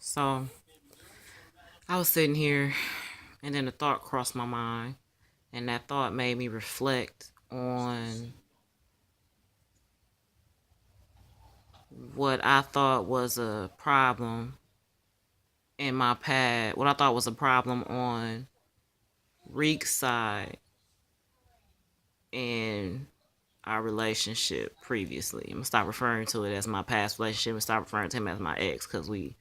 So I was sitting here, and then a thought crossed my mind, and that thought made me reflect on what I thought was a problem in my past, what I thought was a problem on Reek's side in our relationship previously. I'm gonna stop referring to it as my past relationship and stop referring to him as my ex, because we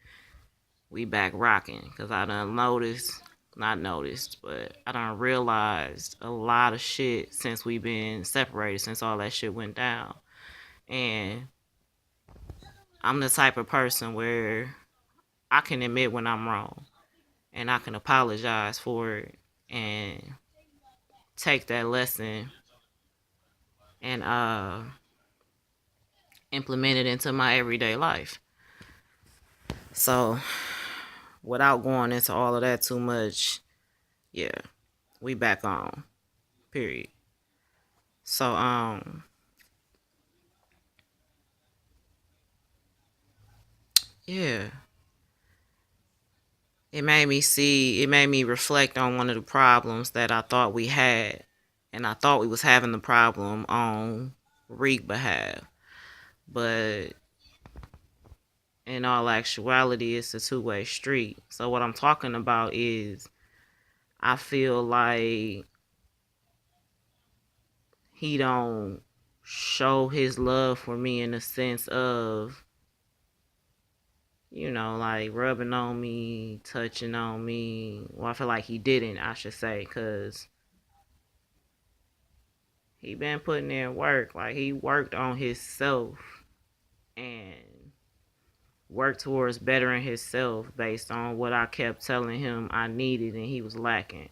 back rocking. Because I done noticed, not noticed, but I done realized a lot of shit since we been separated, since all that shit went down. And I'm the type of person where I can admit when I'm wrong and I can apologize for it and take that lesson and implement it into my everyday life. So without going into all of that too much, yeah, we back on. Period. So yeah, it made me reflect on one of the problems that I thought we had. And I thought we was having the problem on Reek behalf. But in all actuality, it's a two-way street. So what I'm talking about is I feel like he don't show his love for me in the sense of, like rubbing on me, touching on me. Well, I feel like he didn't, I should say, because he been putting in work. Like, he worked on himself and worked towards bettering himself based on what I kept telling him I needed and he was lacking.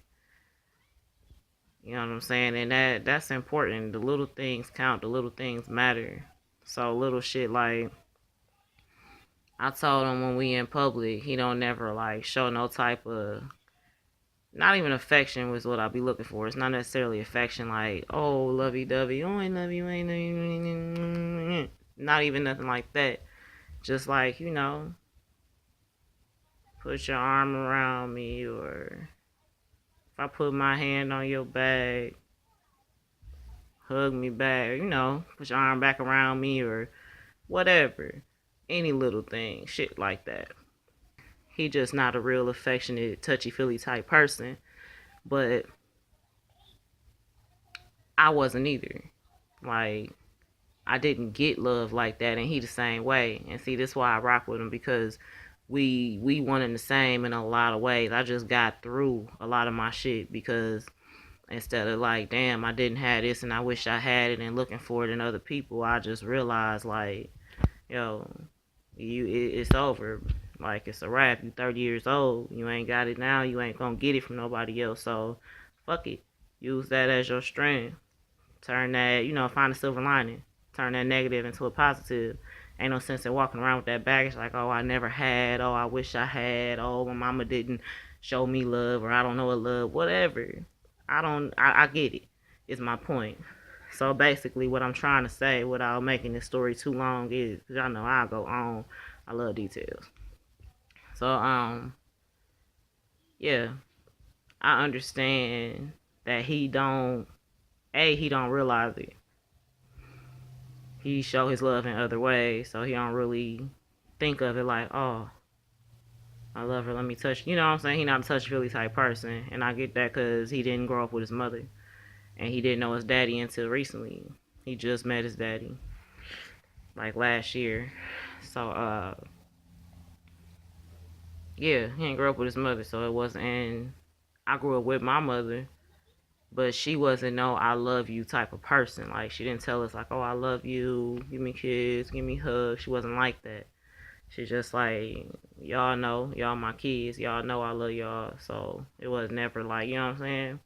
You know what I'm saying? And that's important. The little things count. The little things matter. So little shit like I told him when we in public, he don't never like show no type of, not even affection was what I be looking for. It's not necessarily affection like, oh, lovey dovey, oh, I love you, I love you. Not even nothing like that. Just like, put your arm around me, or if I put my hand on your back, hug me back, put your arm back around me, or whatever. Any little thing, shit like that. He just not a real affectionate, touchy feely type person. But I wasn't either. Like, I didn't get love like that, and he the same way. And see, this is why I rock with him, because we one and the same in a lot of ways. I just got through a lot of my shit because instead of like, damn, I didn't have this and I wish I had it and looking for it in other people, I just realized like, yo, it's over. Like, it's a wrap. You 30 years old. You ain't got it now. You ain't gonna get it from nobody else. So, fuck it. Use that as your strength. Turn that, find a silver lining. Turn that negative into a positive. Ain't no sense in walking around with that baggage like, oh, I never had. Oh, I wish I had. Oh, my mama didn't show me love, or I don't know what love. Whatever. I get it. Is my point. So basically, what I'm trying to say, without making this story too long, is because y'all know I go on. I love details. So yeah, I understand that he don't realize it. He show his love in other ways, so he don't really think of it like, oh, I love her, let me touch. You know what I'm saying? He not a touch feely type person, and I get that because he didn't grow up with his mother, and he didn't know his daddy until recently. He just met his daddy like last year. So yeah, he didn't grow up with his mother, so it wasn't. And I grew up with my mother, but she wasn't no I love you type of person. Like, she didn't tell us like, oh, I love you, give me kiss, give me hugs. She wasn't like that. She's just like, y'all know, y'all my kids, y'all know I love y'all. So it was never like, you know what I'm saying?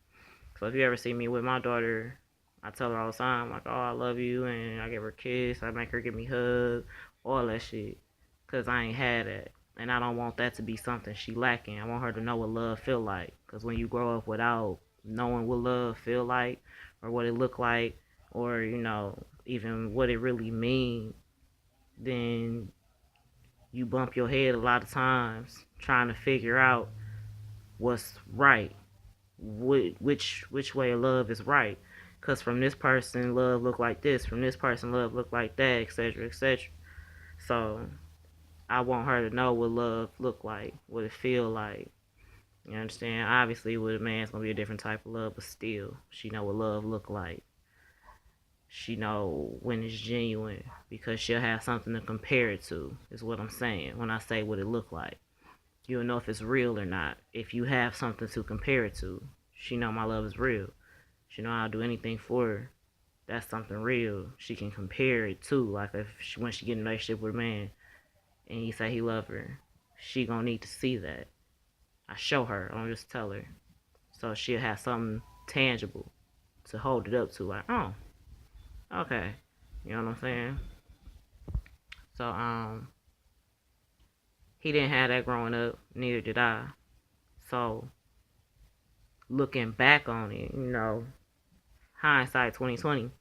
So if you ever see me with my daughter, I tell her all the time, like, oh, I love you, and I give her a kiss, I make her give me hugs, all that shit. Because I ain't had that. And I don't want that to be something she lacking. I want her to know what love feel like. Because when you grow up without knowing what love feel like, or what it look like, or, even what it really mean, then You bump your head a lot of times trying to figure out what's right, which way of love is right. Cause from this person, love look like this. From this person, love look like that, etc., etc. So I want her to know what love look like, what it feel like. You understand? Obviously, with a man, it's gonna be a different type of love, but still, she know what love look like. She know when it's genuine because she'll have something to compare it to. Is what I'm saying when I say what it look like. You'll know if it's real or not if you have something to compare it to. She know my love is real. She know I'll do anything for her. That's something real. She can compare it to. Like if she, when she get in a relationship with a man and he say he love her, she gonna need to see that. I show her. I don't just tell her. So she'll have something tangible to hold it up to. Like, oh, okay. You know what I'm saying? So he didn't have that growing up. Neither did I. So looking back on it, hindsight 2020.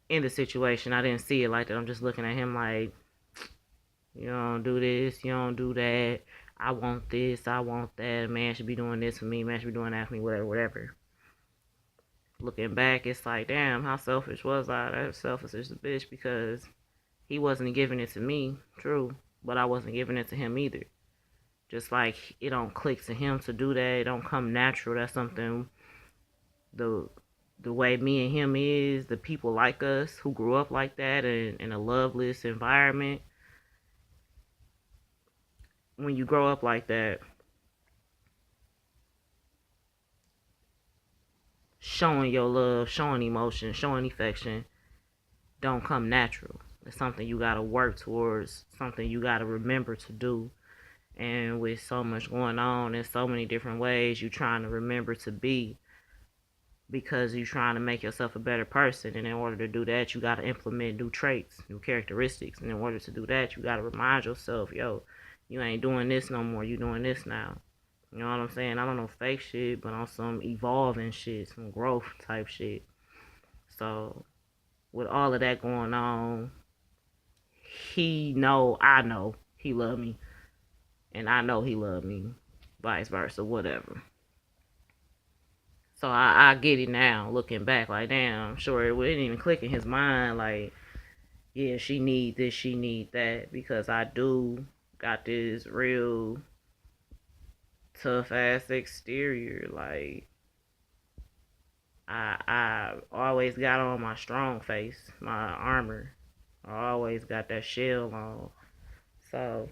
In the situation, I didn't see it like that. I'm just looking at him like, you don't do this, you don't do that. I want this, I want that. A man should be doing this for me, man should be doing that for me, whatever, whatever. Looking back, it's like, damn, how selfish was I? That was selfish as a bitch because he wasn't giving it to me, true, but I wasn't giving it to him either. Just like it don't click to him to do that, it don't come natural. That's something the way me and him is, the people like us who grew up like that in a loveless environment. When you grow up like that, showing your love, showing emotion, showing affection don't come natural. It's something you gotta work towards, something you gotta remember to do. And with so much going on in so many different ways, you're trying to remember to be because you're trying to make yourself a better person. And in order to do that, you gotta implement new traits, new characteristics. And in order to do that, you gotta remind yourself, yo, you ain't doing this no more, you doing this now. You know what I'm saying? I don't know fake shit, but on some evolving shit, some growth type shit. So with all of that going on, I know he loved me. And I know he loved me. Vice versa, whatever. So I get it now, looking back, like damn, I'm sure it wouldn't even click in his mind, like, yeah, she need this, she need that, because I do got this real tough ass exterior. Like I always got on my strong face, my armor. I always got that shell on. So,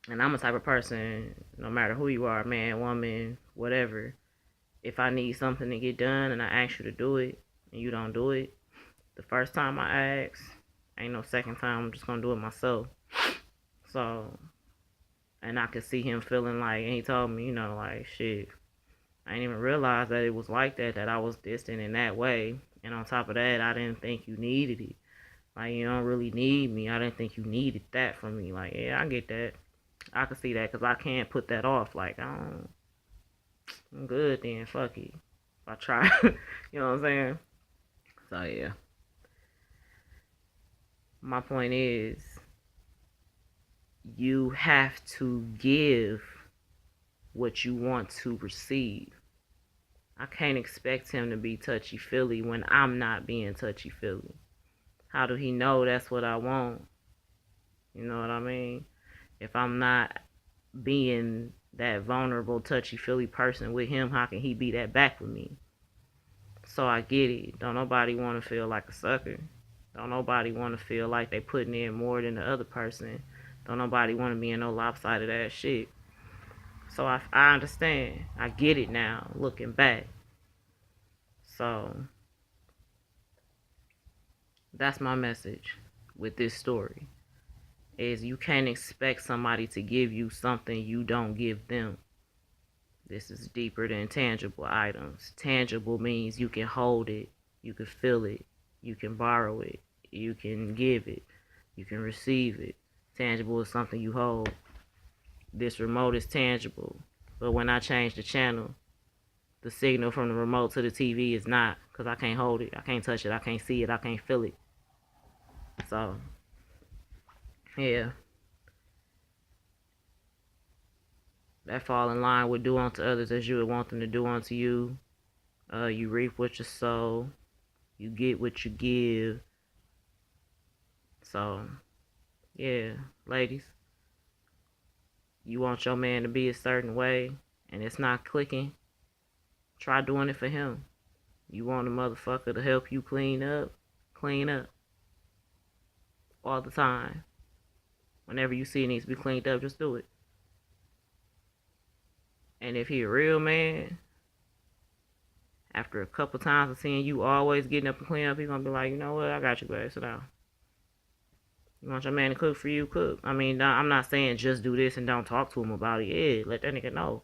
and I'm a type of person, no matter who you are, man, woman, whatever, if I need something to get done and I ask you to do it and you don't do it, the first time I ask, ain't no second time, I'm just gonna do it myself. So, and I could see him feeling like, and he told me, like, shit, I didn't even realize that it was like that I was distant in that way. And on top of that, I didn't think you needed it. Like, you don't really need me. I didn't think you needed that from me. Like, yeah, I get that. I can see that because I can't put that off. Like, I'm good then. Fuck it. If I try. You know what I'm saying? So, yeah. My point is, you have to give what you want to receive. I can't expect him to be touchy-feely when I'm not being touchy-feely. How do he know that's what I want? You know what I mean? If I'm not being that vulnerable, touchy-feely person with him, how can he be that back with me? So I get it. Don't nobody want to feel like a sucker. Don't nobody want to feel like they putting in more than the other person. Don't nobody want to be in no lopsided ass shit. So I understand. I get it now, looking back. So that's my message with this story. Is you can't expect somebody to give you something you don't give them. This is deeper than tangible items. Tangible means you can hold it, you can feel it, you can borrow it, you can give it, you can receive it. Tangible is something you hold. This remote is tangible, but when I change the channel, the signal from the remote to the TV is not, because I can't hold it, I can't touch it, I can't see it, I can't feel it. So Yeah, that fall in line with do unto others as you would want them to do unto you. You reap what you sow. You get what you give. So, yeah, ladies, you want your man to be a certain way and it's not clicking, try doing it for him. You want a motherfucker to help you clean up all the time. Whenever you see it needs to be cleaned up, just do it. And if he a real man, after a couple times of seeing you always getting up and clean up, he's gonna be like, you know what, I got you, babe, sit down. You want your man to cook for you, cook. I mean, I'm not saying just do this and don't talk to him about it. Yeah, let that nigga know.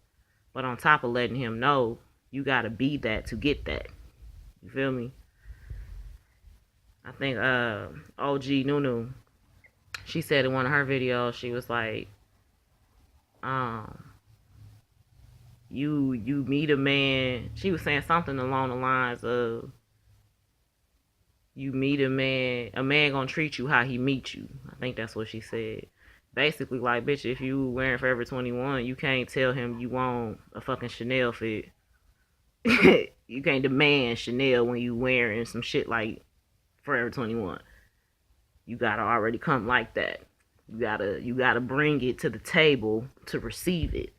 But on top of letting him know, you gotta be that to get that. You feel me? I think OG Nunu, she said in one of her videos, she was like, um, you meet a man. She was saying something along the lines of, you meet a man gonna treat you how he meets you. I think that's what she said. Basically, like, bitch, if you wearing Forever 21, you can't tell him you want a fucking Chanel fit. You can't demand Chanel when you wearing some shit like Forever 21. You gotta already come like that. You gotta bring it to the table to receive it.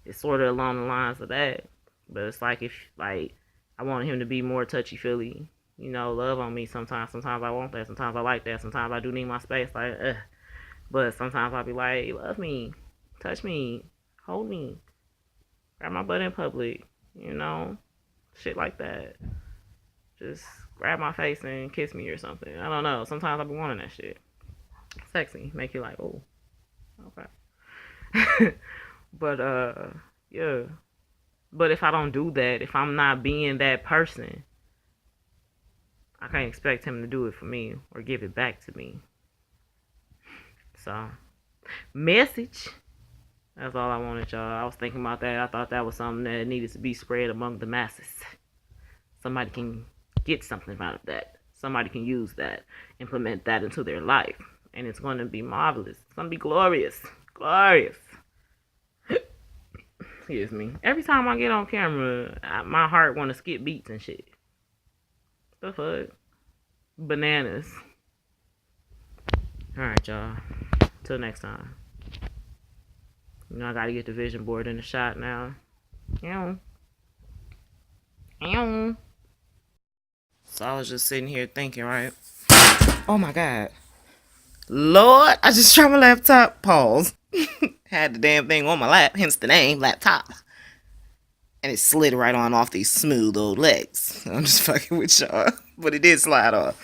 It's sort of along the lines of that. But it's like, if like, I want him to be more touchy feely, love on me sometimes. Sometimes I want that. Sometimes I like that. Sometimes I do need my space. Like, but sometimes I'll be like, love me, touch me, hold me, grab my butt in public, shit like that. Just grab my face and kiss me or something. I don't know. Sometimes I'll be wanting that shit. Sexy, make you like, oh, okay. But yeah. But if I don't do that, if I'm not being that person, I can't expect him to do it for me or give it back to me. So, message. That's all I wanted, y'all. I was thinking about that. I thought that was something that needed to be spread among the masses. Somebody can get something out of that. Somebody can use that, implement that into their life. And it's going to be marvelous. It's going to be glorious. Glorious. Excuse me. Every time I get on camera, my heart want to skip beats and shit. The fuck? Bananas. Alright, y'all. Till next time. I gotta get the vision board in the shot now. Ew. Ew. So I was just sitting here thinking, right? Oh my god. Lord, I just dropped my laptop. Pause. Had the damn thing on my lap, hence the name, laptop. And it slid right on off these smooth old legs. I'm just fucking with y'all. But it did slide off.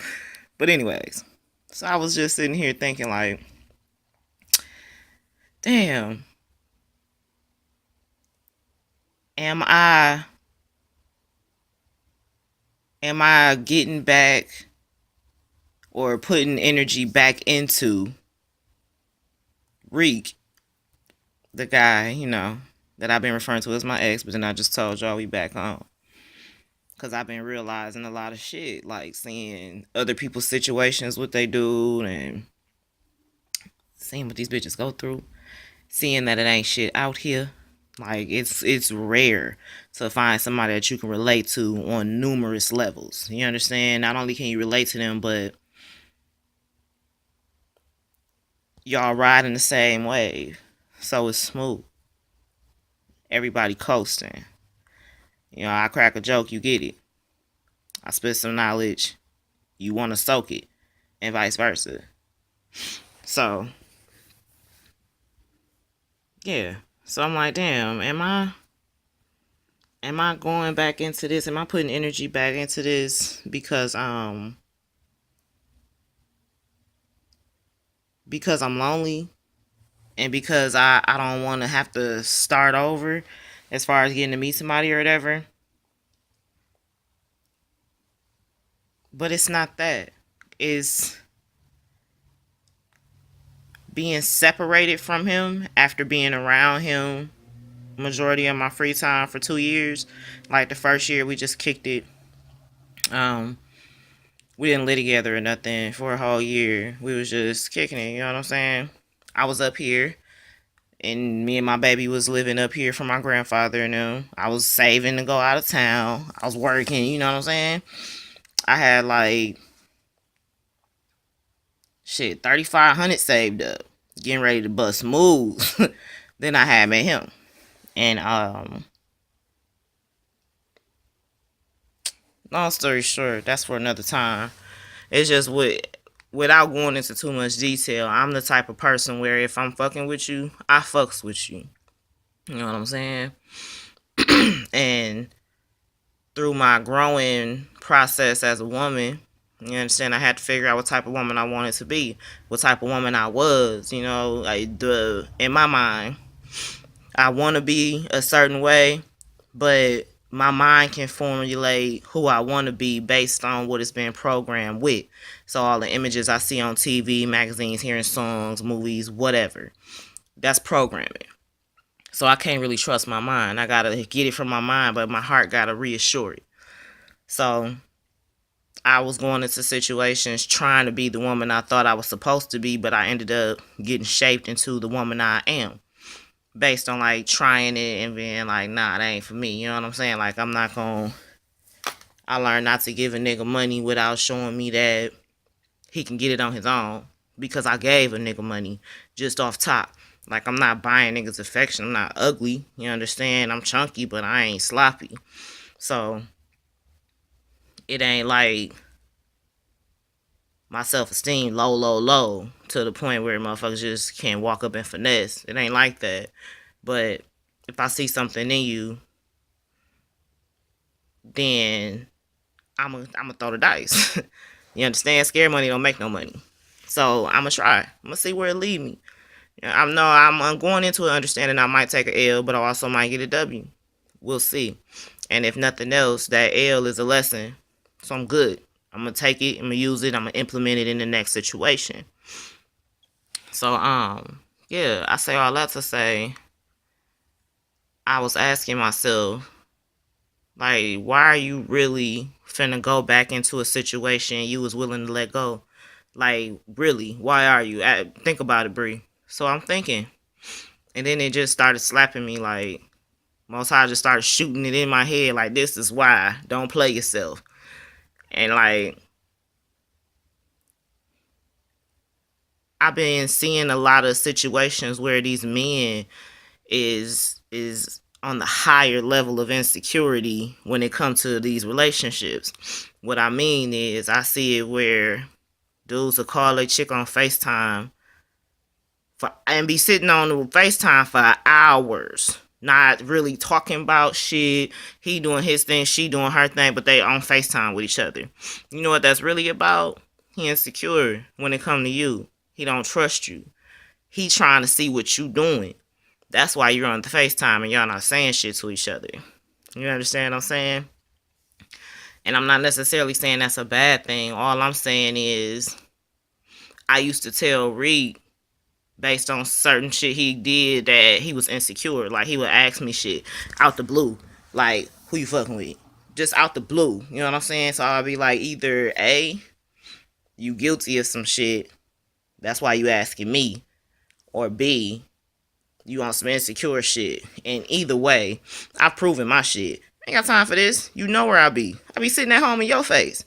But anyways. So I was just sitting here thinking, like, damn. Am I getting back or putting energy back into Reek, the guy, that I've been referring to as my ex, but then I just told y'all we back home. Because I've been realizing a lot of shit, like seeing other people's situations, what they do, and seeing what these bitches go through. Seeing that it ain't shit out here. Like, it's rare to find somebody that you can relate to on numerous levels. You understand? Not only can you relate to them, but y'all riding the same wave. So it's smooth. Everybody coasting. I crack a joke, you get it. I spit some knowledge, you want to soak it, and vice versa. So, yeah. So I'm like, damn, am I going back into this? Am I putting energy back into this because I'm lonely and because I don't want to have to start over as far as getting to meet somebody or whatever? But it's not that. It's being separated from him after being around him majority of my free time for 2 years. Like the first year we just kicked it. We didn't live together or nothing for a whole year. We was just kicking it, you know what I'm saying? I was up here, and me and my baby was living up here for my grandfather and them. I was saving to go out of town. I was working, you know what I'm saying? I had like shit 3,500 saved up, getting ready to bust moves. Then I had met him, and long story short, that's for another time. It's just without going into too much detail, I'm the type of person where if I'm fucking with you, I fucks with you. You know what I'm saying? And through my growing process as a woman, you understand, I had to figure out what type of woman I wanted to be, what type of woman I was. You know, like in my mind, I want to be a certain way, but my mind can formulate who I want to be based on what it's been programmed with. So all the images I see on TV, magazines, hearing songs, movies, whatever, that's programming. So I can't really trust my mind. I gotta get it from my mind, but my heart gotta reassure it. So I was going into situations trying to be the woman I thought I was supposed to be, but I ended up getting shaped into the woman I am. Based on like trying it and being like, nah, that ain't for me. You know what I'm saying? Like, I'm not gonna. I learned not to give a nigga money without showing me that he can get it on his own. Because I gave a nigga money just off top. Like, I'm not buying niggas affection. I'm not ugly. You understand? I'm chunky, but I ain't sloppy. So, it ain't like my self-esteem low to the point where motherfuckers just can't walk up and finesse. It ain't like that. But if I see something in you, then I'm gonna throw the dice. You understand? Scare money don't make no money. So I'm gonna try. I'm gonna see where it lead me. I'm going into it understanding I might take a L, but I also might get a W. We'll see. And if nothing else, that L is a lesson. So I'm good. I'm gonna take it. I'm gonna use it. I'm gonna implement it in the next situation. So yeah, I say all that to say, I was asking myself, like, why are you really finna go back into a situation you was willing to let go? Like, really, why are you? Think about it, Bree. So I'm thinking, and then it just started slapping me. Like, Most High just started shooting it in my head. Like, this is why. Don't play yourself. And like, I've been seeing a lot of situations where these men is on the higher level of insecurity when it comes to these relationships. What I mean is, I see it where dudes will call a chick on FaceTime and be sitting on the FaceTime for hours, not really talking about shit. He doing his thing, she doing her thing, but they on FaceTime with each other. You know what that's really about? He insecure when it come to you. He don't trust you. He trying to see what you doing. That's why you're on the FaceTime and y'all not saying shit to each other. You understand what I'm saying? And I'm not necessarily saying that's a bad thing. All I'm saying is, I used to tell Reed, based on certain shit he did, that he was insecure. Like, he would ask me shit out the blue. Like, who you fucking with? Just out the blue. You know what I'm saying? So I'll be like, either A, you guilty of some shit, that's why you asking me. Or B, you on some insecure shit. And either way, I've proven my shit. Ain't got time for this. You know where I be. I be sitting at home in your face.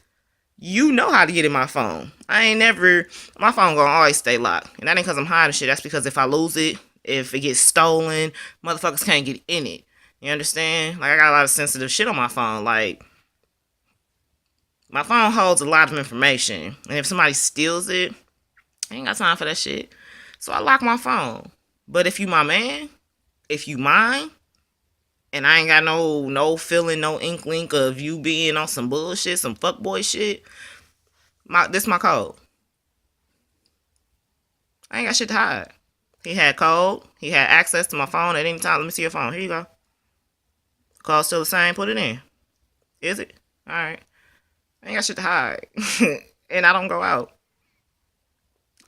You know how to get in my phone. My phone gonna always stay locked. And that ain't because I'm hiding shit. That's because if I lose it, if it gets stolen, motherfuckers can't get in it. You understand? Like, I got a lot of sensitive shit on my phone. Like, my phone holds a lot of information. And if somebody steals it, I ain't got time for that shit. So I lock my phone. But if you my man, if you mine, and I ain't got no feeling, no inkling of you being on some bullshit, some fuckboy shit, this my code. I ain't got shit to hide. He had code. He had access to my phone at any time. Let me see your phone. Here you go. Code's still the same. Put it in. Is it? Alright. I ain't got shit to hide. And I don't go out.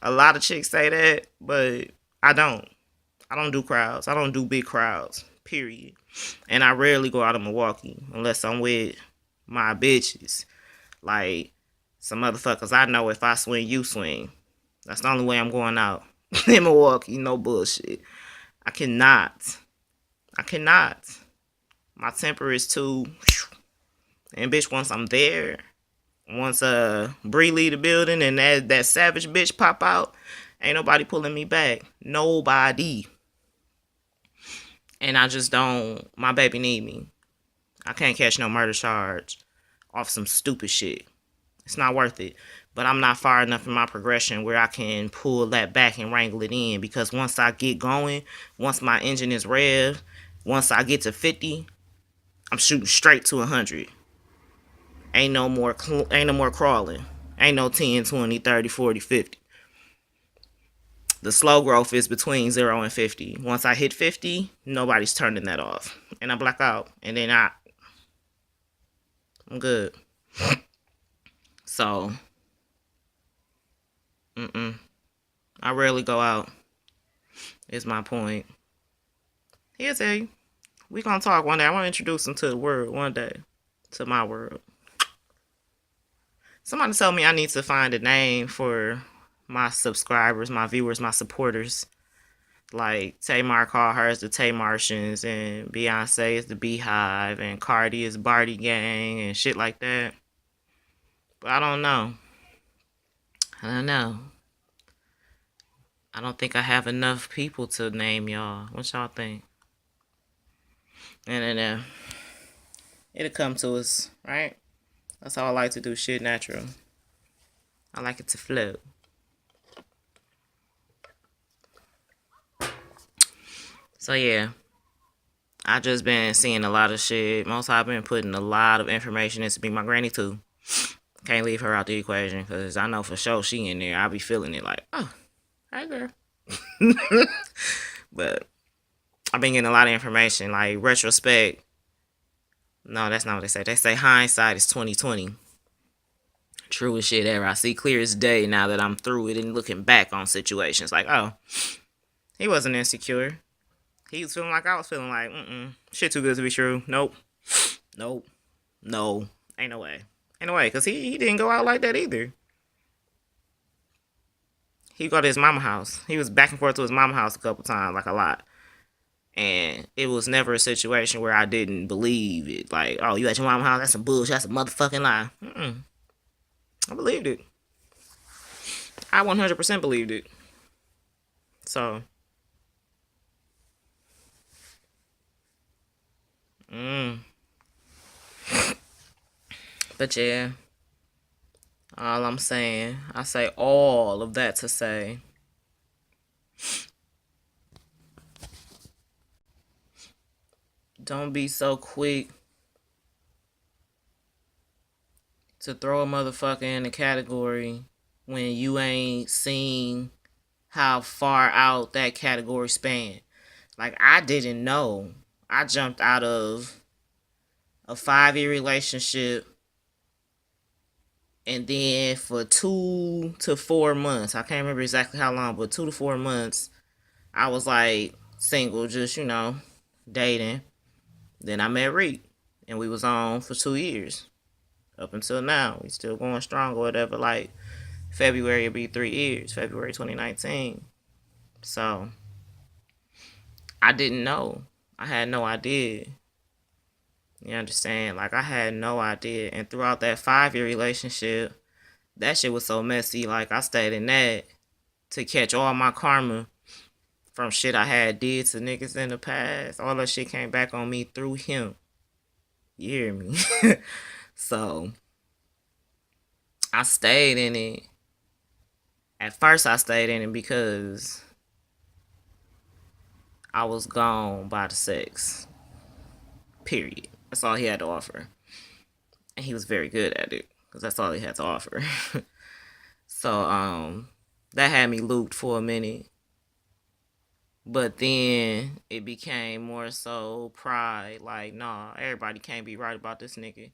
A lot of chicks say that, but I don't. I don't do crowds. I don't do big crowds. Period. And I rarely go out of Milwaukee unless I'm with my bitches. Like, Some motherfuckers I know, if I swing, you swing. That's the only way I'm going out. In Milwaukee, no bullshit. I cannot. I cannot. My temper is too. And bitch, once I'm there, once Bree leave the building and that savage bitch pop out, ain't nobody pulling me back. Nobody. And I just don't. My baby need me. I can't catch no murder charge off some stupid shit. It's not worth it. But I'm not far enough in my progression where I can pull that back and wrangle it in. Because once I get going, once my engine is revved, once I get to 50, I'm shooting straight to 100. Ain't no more crawling. Ain't no 10, 20, 30, 40, 50. The slow growth is between 0 and 50. Once I hit 50, nobody's turning that off. And I black out. And then I'm good. So, I rarely go out, is my point. He'll tell you. We gonna talk one day. I want to introduce him to the world one day. To my world. Somebody told me I need to find a name for my subscribers, my viewers, my supporters. Like, Tamar called hers the Tay Martians, and Beyonce is the Beehive, and Cardi is Barty Gang, and shit like that. But I don't know. I don't think I have enough people to name y'all. What y'all think? And then it'll come to us, right? That's how I like to do shit natural. I like it to flow. So yeah, I just been seeing a lot of shit. Most I've been putting a lot of information into me. My granny too. Can't leave her out the equation because I know for sure she in there. I'll be feeling it like, oh, hi girl. But I've been getting a lot of information, like retrospect. No, that's not what they say. They say hindsight is 2020. True as shit ever. I see clear as day now that I'm through it and looking back on situations. Like, oh, he wasn't insecure. He was feeling like I was feeling like, shit too good to be true. Nope. No. Ain't no way. Because he didn't go out like that either. He go to his mama house. He was back and forth to his mama house a couple times, like a lot. And it was never a situation where I didn't believe it. Like, oh, you at your mama house? That's some bullshit. That's a motherfucking lie. I believed it. I 100% believed it. So, but yeah, all I'm saying, I say all of that to say, don't be so quick to throw a motherfucker in a category when you ain't seen how far out that category span. Like, I didn't know. I jumped out of a 5-year relationship, and then for 2 to 4 months, I can't remember exactly how long, but 2 to 4 months, I was like single, just, dating. Then I met Reek, and we was on for 2 years. Up until now, we still going strong or whatever. Like, February will be 3 years, February 2019. So, I didn't know. I had no idea. You understand? Like, I had no idea. And throughout that 5-year relationship, that shit was so messy. Like, I stayed in that to catch all my karma from shit I had did to niggas in the past. All that shit came back on me through him. You hear me? So, I stayed in it. At first, I stayed in it because I was gone by the sex. Period. That's all he had to offer. And he was very good at it, because that's all he had to offer. So, that had me looped for a minute. But then it became more so pride. Like, nah, everybody can't be right about this nigga.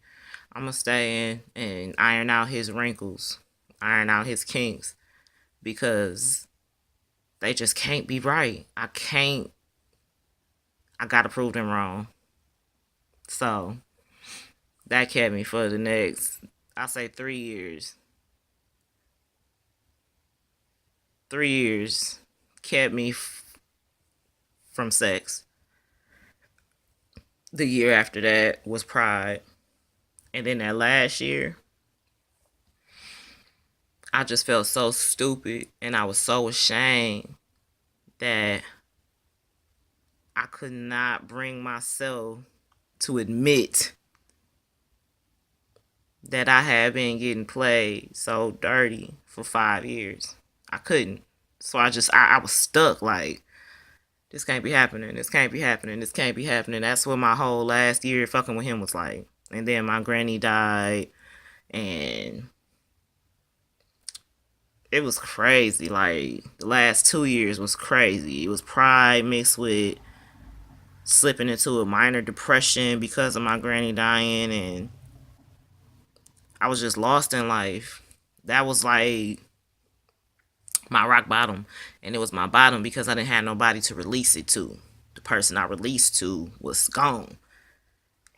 I'm going to stay in and iron out his wrinkles, iron out his kinks, because they just can't be right. I got to prove them wrong. So, that kept me for the next, I say 3 years. 3 years kept me from sex. The year after that was Pride. And then that last year, I just felt so stupid and I was so ashamed that I could not bring myself to admit that I had been getting played so dirty for 5 years. I couldn't. So I was stuck like, this can't be happening. This can't be happening. This can't be happening. That's what my whole last year fucking with him was like. And then my granny died and it was crazy. Like the last 2 years was crazy. It was pride mixed with slipping into a minor depression because of my granny dying, and I was just lost in life. That was like my rock bottom, and it was my bottom because I didn't have nobody to release it to. The person I released to was gone,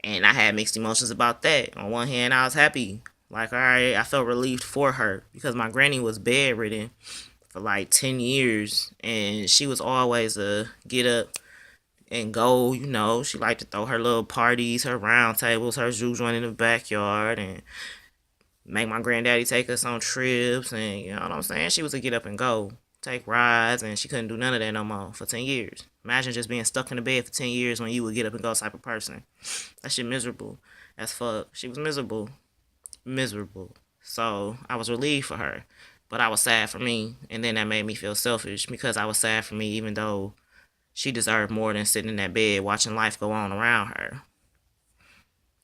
and I had mixed emotions about that. On one hand, I was happy, like, all right, I felt relieved for her because my granny was bedridden for like 10 years, and she was always a get up and go, you know. She liked to throw her little parties, her round tables, her juke joint in the backyard, and make my granddaddy take us on trips, and you know what I'm saying? She was a get up and go, take rides, and she couldn't do none of that no more for 10 years. Imagine just being stuck in the bed for 10 years when you would get up and go type of person. That shit miserable as fuck. She was miserable. Miserable. So I was relieved for her, but I was sad for me, and then that made me feel selfish because I was sad for me even though she deserved more than sitting in that bed watching life go on around her.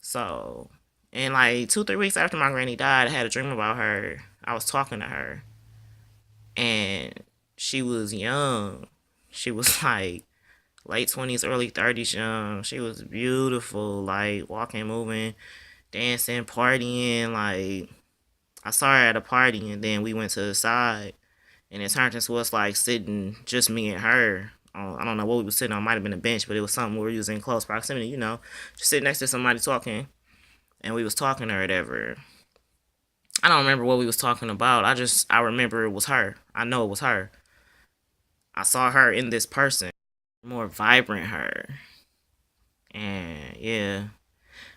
So, and like 2, 3 weeks after my granny died, I had a dream about her. I was talking to her, and she was young. She was like late 20s, early 30s young. She was beautiful, like walking, moving, dancing, partying. Like, I saw her at a party, and then we went to the side, and it turned into us like sitting, just me and her. I don't know what we were sitting on. Might have been a bench, but it was something where we was in close proximity, you know, just sitting next to somebody talking, and we was talking or whatever. I don't remember what we was talking about. I remember it was her. I know it was her. I saw her in this person, more vibrant her, and yeah.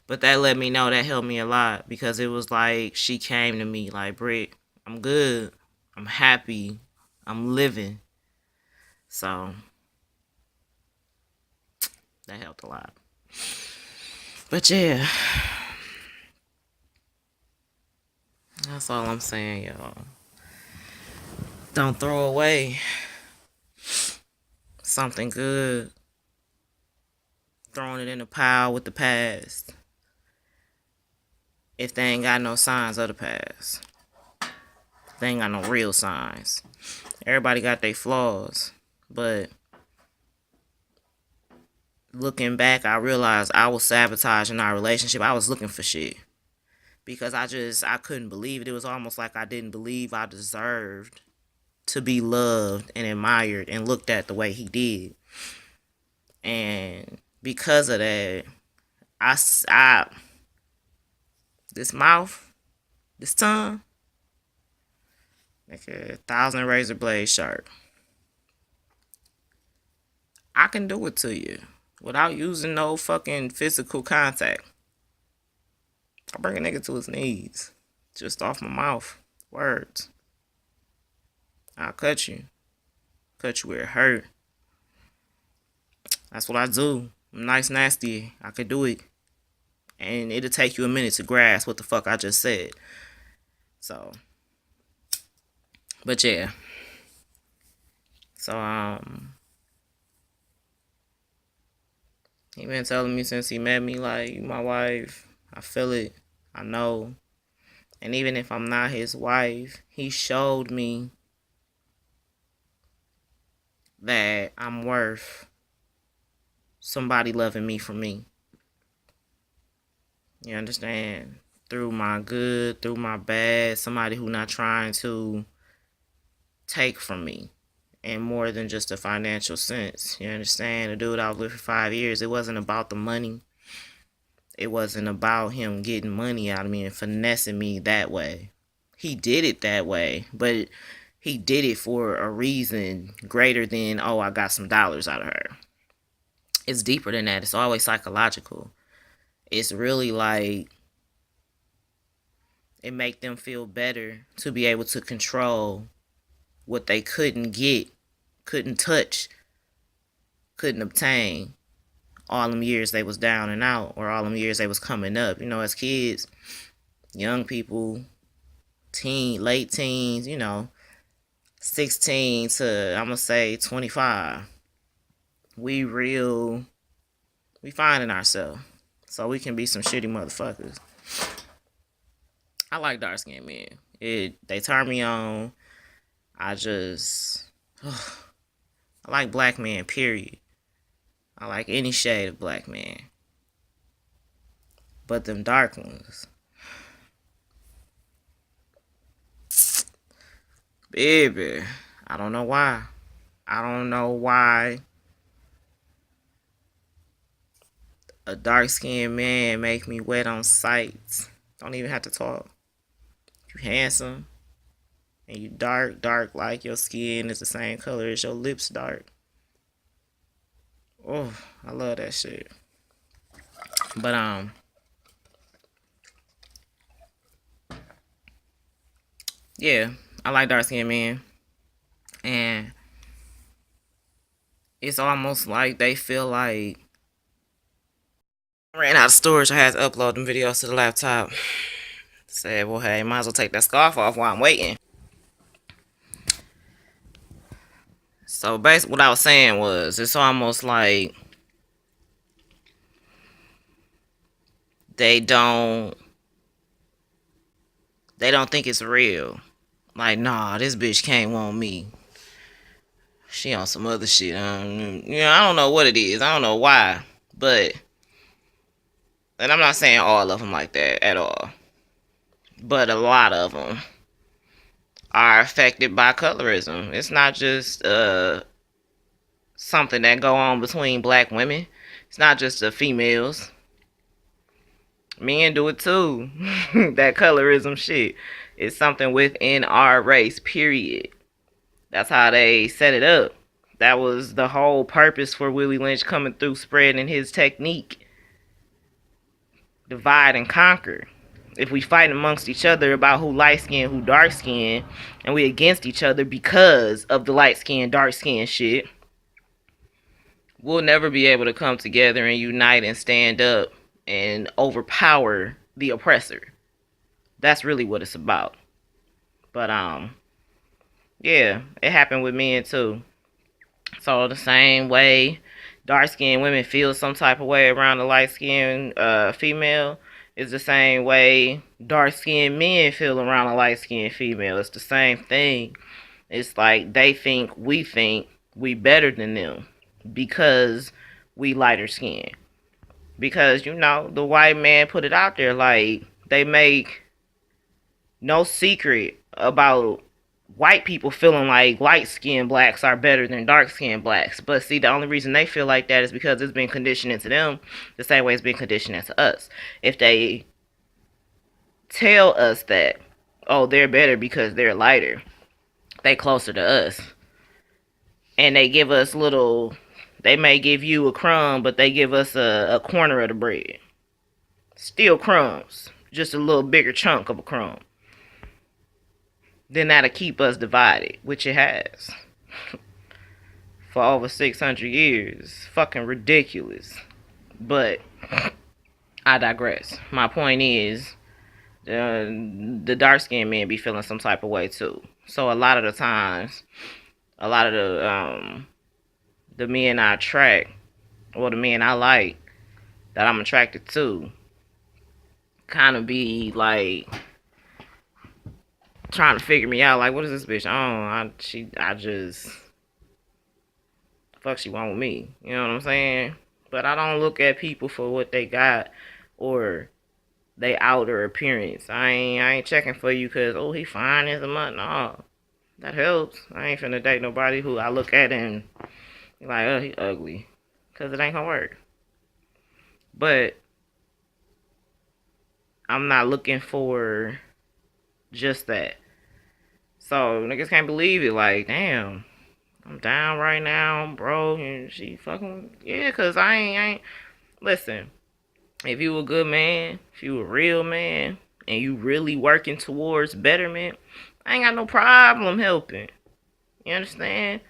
But that let me know, that helped me a lot because it was like she came to me like, Britt, I'm good, I'm happy, I'm living. So that helped a lot. But yeah, that's all I'm saying, y'all. Don't throw away something good, throwing it in the pile with the past if they ain't got no signs of the past. They ain't got no real signs. Everybody got their flaws, but looking back, I realized I was sabotaging our relationship. I was looking for shit because I couldn't believe it. It was almost like I didn't believe I deserved to be loved and admired and looked at the way he did. And because of that, I this mouth, this tongue, like 1,000 razor blades sharp. I can do it to you without using no fucking physical contact. I bring a nigga to his knees just off my mouth, words. I'll cut you where it hurt. That's what I do. I'm nice, nasty. I could do it, and it'll take you a minute to grasp what the fuck I just said. So, but yeah. So he been telling me since he met me, like, you my wife. I feel it. I know. And even if I'm not his wife, he showed me that I'm worth somebody loving me for me. You understand? Through my good, through my bad, somebody who not trying to take from me. And more than just a financial sense. You understand? The dude I was with for 5 years, it wasn't about the money. It wasn't about him getting money out of me and finessing me that way. He did it that way, but he did it for a reason greater than, oh, I got some dollars out of her. It's deeper than that. It's always psychological. It's really like it make them feel better to be able to control what they couldn't get, couldn't touch, couldn't obtain all them years they was down and out, or all them years they was coming up. You know, as kids, young people, late teens, 16 to, I'm gonna say 25. We finding ourselves. So we can be some shitty motherfuckers. I like dark skinned men. They turn me on. I like black men, period. I like any shade of black man. But them dark ones, baby, I don't know why. I don't know why a dark skinned man make me wet on sight. Don't even have to talk. You handsome and you dark like your skin is the same color as your lips dark. Oh, I love that shit. But yeah, I like dark skinned men. And it's almost like they feel like I ran out of storage. I had to upload them videos to the laptop. Said, well, hey, might as well take that scarf off while I'm waiting. So basically what I was saying was, it's almost like they don't think it's real. Like, nah, this bitch can't want me. She on some other shit. I don't know what it is. I don't know why. But, and I'm not saying all of them like that at all. But a lot of them are affected by colorism. It's not just something that go on between black women. It's not just the females. Men do it too. That colorism shit. It's something within our race, period. That's how they set it up. That was the whole purpose for Willie Lynch coming through, spreading his technique. Divide and conquer. If we fight amongst each other about who light skin, who dark skin, and we against each other because of the light skin, dark skin shit, we'll never be able to come together and unite and stand up and overpower the oppressor. That's really what it's about. But yeah, it happened with men too. So the same way dark-skinned women feel some type of way around a light-skinned female is the same way dark-skinned men feel around a light-skinned female. It's the same thing. It's like they think we better than them because we lighter skin. Because, the white man put it out there, like, they make no secret about white people feeling like light-skinned blacks are better than dark-skinned blacks. But see, the only reason they feel like that is because it's been conditioned into them the same way it's been conditioned into us. If they tell us that, oh, they're better because they're lighter, they closer to us, and they give us they may give you a crumb, but they give us a corner of the bread. Still crumbs, just a little bigger chunk of a crumb. Then that'll keep us divided, which it has. For over 600 years. Fucking ridiculous. But I digress. My point is, the dark-skinned men be feeling some type of way too. So a lot of the times, a lot of the men I attract, or the men I like, that I'm attracted to, kind of be like trying to figure me out, like, what is this bitch on? I just fuck she want with me. You know what I'm saying? But I don't look at people for what they got or they outer appearance. I ain't checking for you because, oh, he fine as a month. No, that helps. I ain't finna date nobody who I look at and be like, oh, he ugly, because it ain't gonna work. But I'm not looking for just that. So niggas can't believe it. Like, damn, I'm down right now, I'm broke, and she fucking yeah. Cause I ain't. Listen, if you a good man, if you a real man, and you really working towards betterment, I ain't got no problem helping. You understand?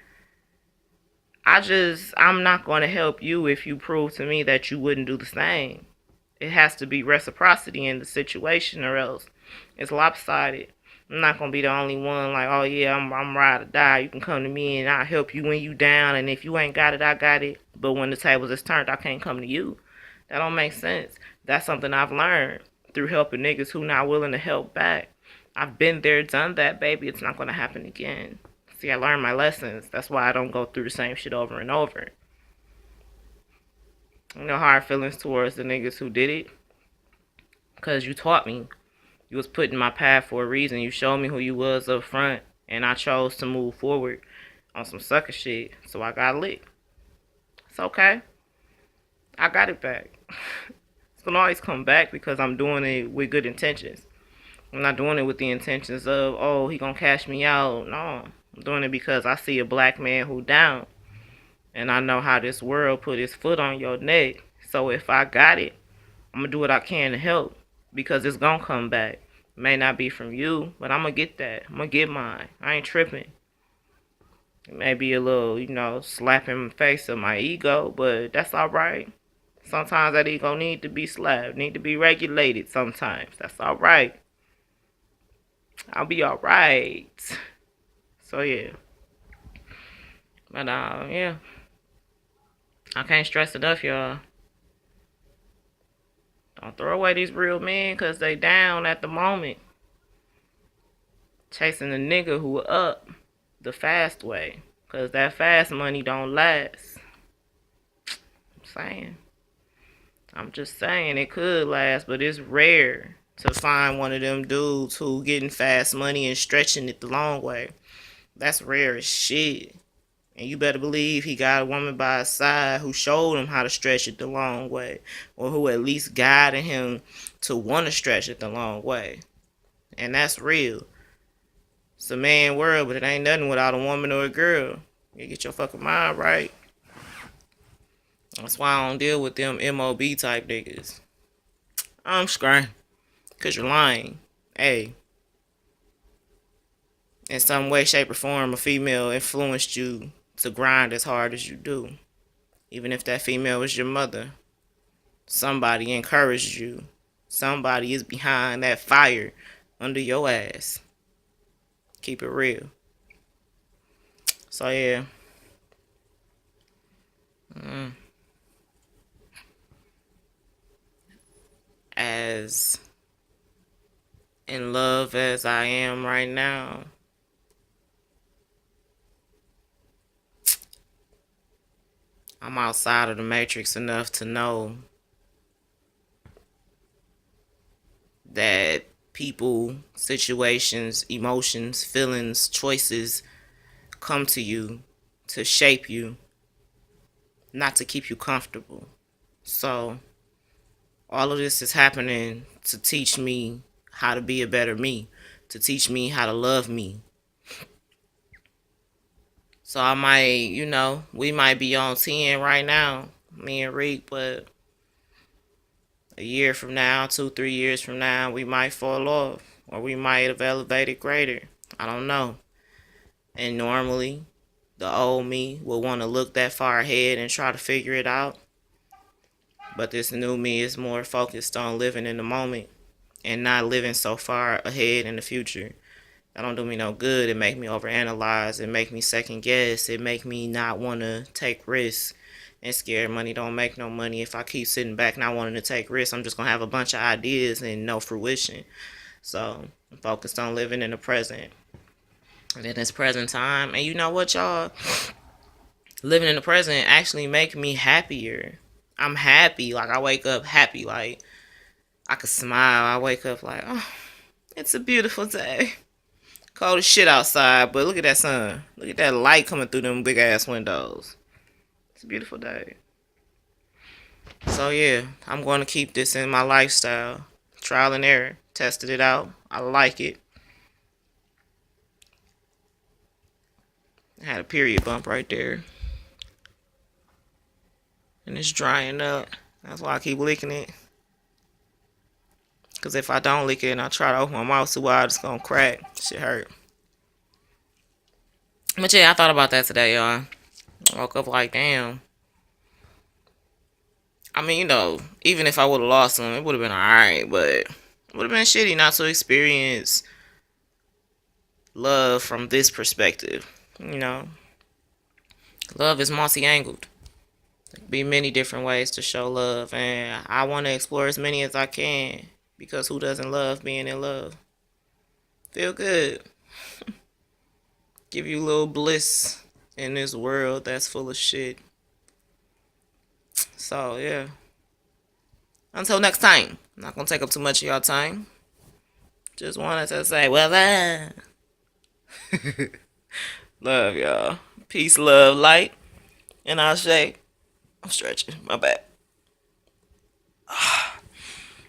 I'm not going to help you if you prove to me that you wouldn't do the same. It has to be reciprocity in the situation, or else it's lopsided. I'm not gonna be the only one like, oh yeah, I'm ride or die. You can come to me and I'll help you when you down, and if you ain't got it, I got it. But when the tables is turned, I can't come to you. That don't make sense. That's something I've learned through helping niggas who not willing to help back. I've been there, done that, baby. It's not gonna happen again. See, I learned my lessons. That's why I don't go through the same shit over and over. No hard feelings towards the niggas who did it, because you taught me. You was put in my path for a reason. You showed me who you was up front, and I chose to move forward on some sucker shit, so I got lit. It's okay. I got it back. It's gonna always come back because I'm doing it with good intentions. I'm not doing it with the intentions of, oh, he gonna cash me out. No, I'm doing it because I see a black man who down, and I know how this world put his foot on your neck. So if I got it, I'm gonna do what I can to help, because it's gonna come back. It may not be from you, but I'm gonna get that. I'm gonna get mine. I ain't tripping. It may be a little, slap in the face of my ego, but that's alright. Sometimes that ego need to be slapped, need to be regulated sometimes. That's alright. I'll be alright. So yeah. But yeah. I can't stress enough, y'all. Don't throw away these real men because they down at the moment. Chasing a nigga who up the fast way. Because that fast money don't last. I'm just saying it could last, but it's rare to find one of them dudes who getting fast money and stretching it the long way. That's rare as shit. And you better believe he got a woman by his side who showed him how to stretch it the long way. Or who at least guided him to want to stretch it the long way. And that's real. It's a man world, but it ain't nothing without a woman or a girl. You get your fucking mind right. That's why I don't deal with them MOB type niggas. I'm screwing. Because you're lying. Hey. In some way, shape, or form, a female influenced you to grind as hard as you do. Even if that female was your mother. Somebody encouraged you. Somebody is behind that fire under your ass. Keep it real. So yeah. As in love as I am right now, I'm outside of the matrix enough to know that people, situations, emotions, feelings, choices come to you to shape you, not to keep you comfortable. So all of this is happening to teach me how to be a better me, to teach me how to love me. So I might, we might be on 10 right now, me and Reek, but a year from now, 2-3 years from now, we might fall off, or we might have elevated greater. I don't know. And normally, the old me will want to look that far ahead and try to figure it out. But this new me is more focused on living in the moment and not living so far ahead in the future. That don't do me no good. It make me overanalyze. It make me second guess. It make me not want to take risks. And scared money don't make no money. If I keep sitting back not wanting to take risks, I'm just going to have a bunch of ideas and no fruition. So I'm focused on living in the present. And in this present time. And you know what, y'all? Living in the present actually make me happier. I'm happy. Like, I wake up happy. Like, I could smile. I wake up like, oh, it's a beautiful day. Cold as shit outside, but look at that sun. Look at that light coming through them big ass windows. It's a beautiful day. So yeah, I'm going to keep this in my lifestyle. Trial and error. Tested it out. I like it. I had a period bump right there. And it's drying up. That's why I keep licking it. Because if I don't lick it and I try to open my mouth too wide, it's going to crack. Shit hurt. But yeah, I thought about that today, y'all. I woke up like, damn. I mean, even if I would have lost them, it would have been alright. But it would have been shitty not to experience love from this perspective. Love is multi-angled. There could be many different ways to show love. And I want to explore as many as I can. Because who doesn't love being in love? Feel good. Give you a little bliss in this world that's full of shit. So, yeah. Until next time. I'm not going to take up too much of y'all time. Just wanted to say, well, love y'all. Peace, love, light. And I'll say, I'm stretching. My back.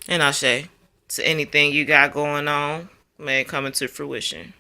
And I'll say, to anything you got going on, may it come into fruition.